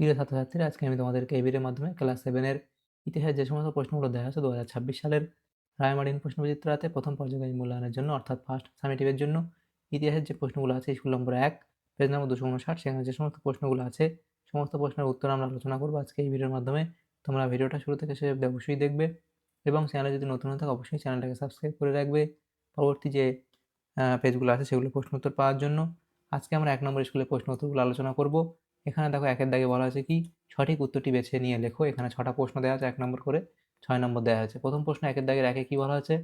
প্রিয় ছাত্রছাত্রীরা, আজকে আমি তোমাদেরকে এই ভিডিওর মাধ্যমে ক্লাস 7 এর ইতিহাস যে সমস্ত প্রশ্নগুলো দেওয়া আছে 2026 সালের রায়মার্টিন প্রশ্নবিচিত্রাতে প্রথম পর্যায়ে মূল্যায়নের জন্য, অর্থাৎ ফার্স্ট সামেটিভের জন্য ইতিহাসের যে প্রশ্নগুলো আছে স্কুল নম্বর 1 পেজ নম্বর 259, সেখানে যে সমস্ত প্রশ্নগুলো আছে সমস্ত প্রশ্নের উত্তর আমরা আলোচনা করব আজকে এই ভিডিওর মাধ্যমে। তোমরা ভিডিওটা শুরু থেকে শেষ অবধি অবশ্যই দেখবে এবং চ্যানেলে যদি নতুন হয়ে থাকে অবশ্যই চ্যানেলটাকে সাবস্ক্রাইব করে রাখবে পরবর্তী যে পেজগুলো আছে সেগুলো প্রশ্ন উত্তর পাওয়ার জন্য। আজকে আমরা 1 নম্বর স্কুলের প্রশ্ন উত্তরগুলো আলোচনা করব। এখানে দেখো 1 এর দাগে বলা আছে কি সঠিক উত্তরটি বেছে নিয়ে লেখো। এখানে 6টা প্রশ্ন দেওয়া আছে, 1 নম্বর করে 6 নম্বর দেওয়া আছে। প্রথম প্রশ্ন 1 এর দাগের 1 এ কি বলা আছে?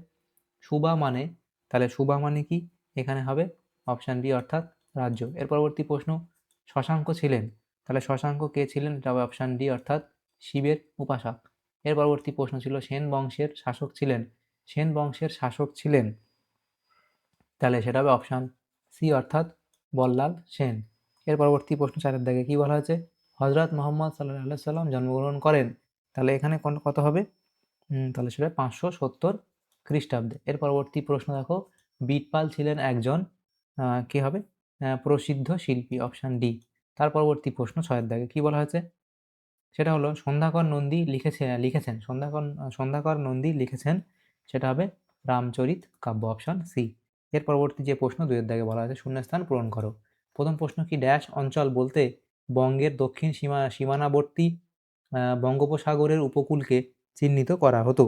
সুবা মানে, তাহলে সুবা মানে কি? এখানে হবে অপশন বি অর্থাৎ রাজ্য। এর পরবর্তী প্রশ্ন, শশাঙ্ক ছিলেন, তাহলে শশাঙ্ক কে ছিলেন? এটা হবে অপশন ডি অর্থাৎ শিবের উপাসক। এর পরবর্তী প্রশ্ন ছিল সেন বংশের শাসক ছিলেন, সেন বংশের শাসক ছিলেন, তাহলে সেটা হবে অপশন সি অর্থাৎ বল্লাল সেন। এর পরবর্তী প্রশ্ন 4 এর দাগে কি বলা আছে? হযরত মুহাম্মদ সাল্লাল্লাহু আলাইহি সাল্লাম জন্মগ্রহণ করেন, তাহলে এখানে কত হবে? তাহলে সেটা 570 খ্রিস্টাব্দে। এর পরবর্তী প্রশ্ন দেখো, বীরপাল ছিলেন একজন কি হবে? প্রসিদ্ধ শিল্পী, অপশন ডি। তার পরবর্তী প্রশ্ন 6 এর দাগে কি বলা হয়েছে? সেটা হলো সন্ধ্যাকর নন্দী লিখেছেন সন্ধ্যাকর নন্দী লিখেছেন, সেটা হবে রামচরিত কাব্য, অপশন সি। এর পরবর্তী যে প্রশ্ন 2 এর দাগে বলা আছে শূন্যস্থান পূরণ করো। প্রথম প্রশ্ন কি ড্যাশ অঞ্চল বলতে বঙ্গের দক্ষিণ সীমানাবর্তী বঙ্গোপসাগরের উপকূলকে চিহ্নিত করা হতো?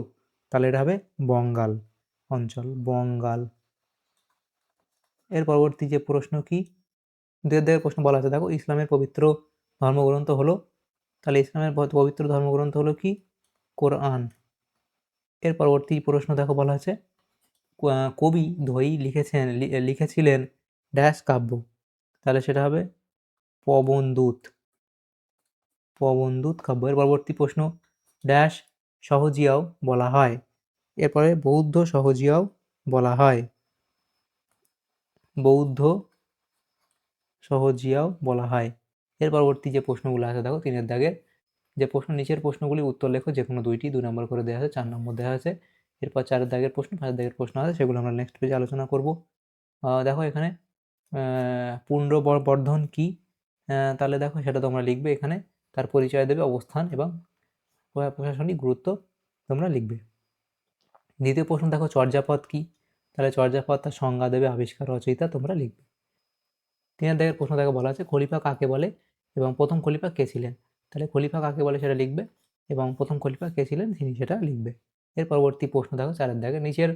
তাহলে এটা হবে বঙ্গাল অঞ্চল, বঙ্গাল। এর পরবর্তী যে প্রশ্ন কি 2 এর দাগের প্রশ্ন বলা আছে দেখো ইসলামের পবিত্র ধর্মগ্রন্থ হলো, তাহলে ইসলামের পবিত্র ধর্মগ্রন্থ হলো কি? কোরআন। এর পরবর্তী প্রশ্ন দেখো বলা আছে কবি ধ্বয়ী লিখেছিলেন ড্যাশ কাব্য, তাহলে সেটা হবে পবনদূত, পবনদূত কাব্য। এর পরবর্তী প্রশ্ন ড্যাশ সহজিয়াও বলা হয়, এরপরে বৌদ্ধ সহজিয়াও বলা হয়, বৌদ্ধ সহজিয়াও বলা হয়। এর পরবর্তী যে প্রশ্নগুলো আছে দেখো 3 এর দাগের যে প্রশ্ন, নিচের প্রশ্নগুলি উত্তর লেখো, যে কোনো দুইটি 2 নম্বর করে দেওয়া আছে, 4 নম্বর দেওয়া আছে। এরপর 4 এর দাগের প্রশ্ন, 5 এর দাগের প্রশ্ন আছে, সেগুলো আমরা নেক্সট পেজে আলোচনা করব। দেখো এখানে পুণ্ড বর্ধন কি? তাহলে দেখো সেটা তোমরা লিখবে, এখানে তার পরিচয় দেবে, অবস্থান এবং প্রশাসনিক গুরুত্ব তোমরা লিখবে। দ্বিতীয় প্রশ্ন দেখো চর্যাপদ কি? তাহলে চর্যাপদ তার সংজ্ঞা দেবে, আবিষ্কার রচয়িতা তোমরা লিখবে। 3 এর দাগের প্রশ্ন দেখো বলা আছে খলিফা কাকে বলে এবং প্রথম খলিফা কে ছিলেন? তাহলে খলিফা কাকে বলে সেটা লিখবে এবং প্রথম খলিফা কে ছিলেন তিনি সেটা লিখবে। এর পরবর্তী প্রশ্ন দেখো 4 এর দাগে নিচের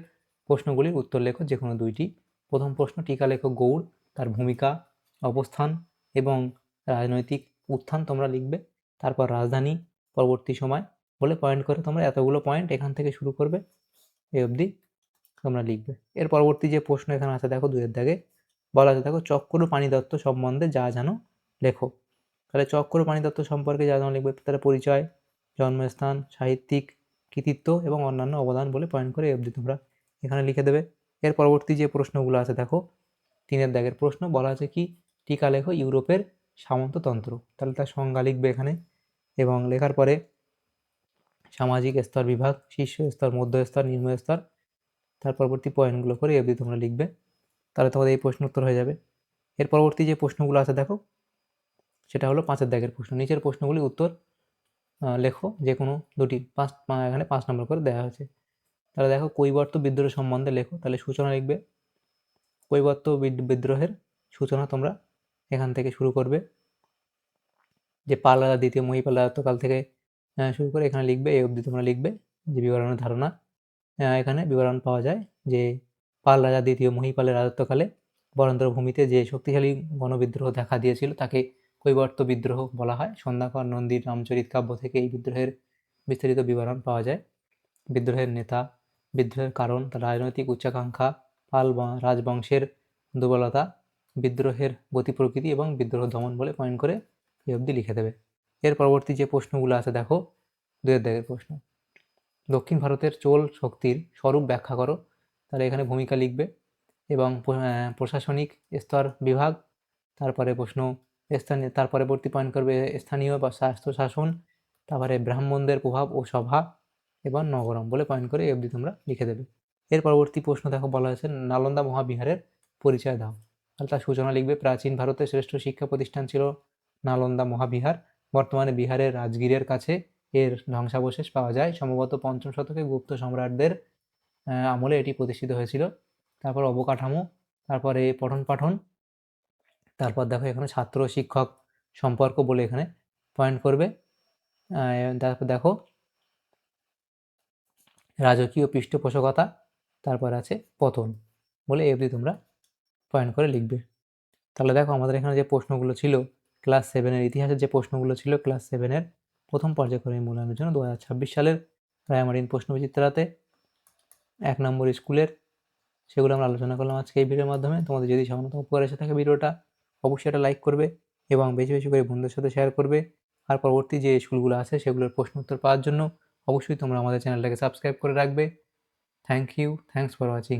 প্রশ্নগুলির উত্তর লেখো, যে কোনো দুইটি। প্রথম প্রশ্ন টিকা লেখো গৌড়, তার ভূমিকা, অবস্থান এবং রাজনৈতিক উত্থান তোমরা লিখবে। তারপর রাজধানী, পরবর্তী সময় বলে পয়েন্ট করে তোমরা এতগুলো পয়েন্ট এখান থেকে শুরু করবে, এই অবধি তোমরা লিখবে। এর পরবর্তী যে প্রশ্ন এখানে আছে দেখো 2 এর দাগে বলা আছে দেখো চক্র পাণি দত্ত সম্বন্ধে যা জানো লেখো। তাহলে চক্র পাণি দত্ত সম্পর্কে যা জানো লিখবে, তার পরিচয়, জন্মস্থান, সাহিত্যিক কৃতিত্ব এবং অন্যান্য অবদান বলে পয়েন্ট করে এই অবধি তোমরা এখানে লিখে দেবে। এর পরবর্তী যে প্রশ্নগুলো আছে দেখো 3 এর দাগের প্রশ্ন বলা আছে কি টিকা লেখো ইউরোপের সামন্ততন্ত্র, তাহলে তার সংজ্ঞা লিখবে এখানে এবং লেখার পরে সামাজিক স্তর বিভাগ, শীর্ষ স্তর, মধ্য স্তর, নিম্ন স্তর, তার পরবর্তী পয়েন্টগুলো করে অবধি তোমরা লিখবে, তাহলে তোমাদের এই প্রশ্ন উত্তর হয়ে যাবে। এর পরবর্তী যে প্রশ্নগুলো আছে দেখো সেটা হলো 5 এর দাগের প্রশ্ন, নিচের প্রশ্নগুলি উত্তর লেখো, যে কোনো দুটি, এখানে 5 নম্বর করে দেওয়া হয়েছে। তাহলে দেখো কৈবর্ত বিদ্রোহ সম্বন্ধে লেখো, তাহলে সূচনা লিখবে, কৈবর্ত বিদ্রোহের সূচনা তোমরা এখান থেকে শুরু করবে, যে পাল রাজা দ্বিতীয় মহিপাল রাজত্বকাল থেকে শুরু করে এখানে লিখবে, এই অবধি তোমরা লিখবে যে বিবরণের ধারণা। এখানে বিবরণ পাওয়া যায় যে পাল রাজা দ্বিতীয় মহিপালের রাজত্বকালে বরেন্দ্র ভূমিতে যে শক্তিশালী গণবিদ্রোহ দেখা দিয়েছিল তাকে কৈবর্ত বিদ্রোহ বলা হয়। সন্ধ্যাকর নন্দীর রামচরিত কাব্য থেকে এই বিদ্রোহের বিস্তারিত বিবরণ পাওয়া যায়। বিদ্রোহের নেতা, বিদ্রোহের কারণ, তার রাজনৈতিক উচ্চাকাঙ্ক্ষা, পাল রাজবংশের দুর্বলতা, বিদ্রোহের গতি প্রকৃতি এবং বিদ্রোহ দমন বলে পয়েন্ট করে এই অবধি লিখে দেবে। এর পরবর্তী যে প্রশ্নগুলো আছে দেখো 2 এর দাগের প্রশ্ন, দক্ষিণ ভারতের চোল শক্তির স্বরূপ ব্যাখ্যা করো, তাহলে এখানে ভূমিকা লিখবে এবং প্রশাসনিক স্তর বিভাগ, তারপরে প্রশ্ন স্থানীয়, তার পরবর্তী পয়েন্ট করবে স্থানীয় বা স্বাস্থ্য শাসন, তারপরে ব্রাহ্মণদের প্রভাব ও সভা এবং নগরম বলে পয়েন্ট করে এই অবধি তোমরা লিখে দেবে। এর পরবর্তী প্রশ্ন দেখো বলা হয়েছে নালন্দা মহাবিহারের পরিচয় দাও, তাহলে তার সূচনা লিখবে প্রাচীন ভারতের শ্রেষ্ঠ শিক্ষা প্রতিষ্ঠান ছিল নালন্দা মহাবিহার, বর্তমানে বিহারের রাজগীরের কাছে এর ধ্বংসাবশেষ পাওয়া যায়। সম্ভবত ৫ম শতকে গুপ্ত সম্রাটদের আমলে এটি প্রতিষ্ঠিত হয়েছিল। তারপর অবকাঠামো, তারপরে পঠন-পাঠন, তারপর দেখো এখানে ছাত্র শিক্ষক সম্পর্ক বলে এখানে পয়েন্ট করবে। তারপর দেখো রাজকীয় পৃষ্ঠপোষকতা, তারপর আছে পতন বলে এই অবধি তোমরা পয়েন্ট করে লিখবে। তাহলে দেখো আমাদের এখানে যে প্রশ্নগুলো ছিল ক্লাস 7-এর ইতিহাসের যে প্রশ্নগুলো ছিল ক্লাস 7-এর প্রথম পর্যায়ক্রমিক মূল্যায়নের জন্য 2026 সালের প্রাইমারি প্রশ্নবিচিত্রাতে 1 নম্বর স্কুলের, সেগুলো আমরা আলোচনা করলাম আজকে এই ভিডিওর মাধ্যমে। তোমাদের যদি সামান্যতম উপকার এসে থাকে ভিডিওটা, অবশ্যই এটা লাইক করবে এবং বেশি বেশি করে বন্ধুদের সাথে শেয়ার করবে। আর পরবর্তী যে স্কুলগুলো আছে সেগুলোর প্রশ্ন উত্তর পাওয়ার জন্য অবশ্যই তোমরা আমাদের চ্যানেলটাকে সাবস্ক্রাইব করে রাখবে। Thank you, thanks for watching.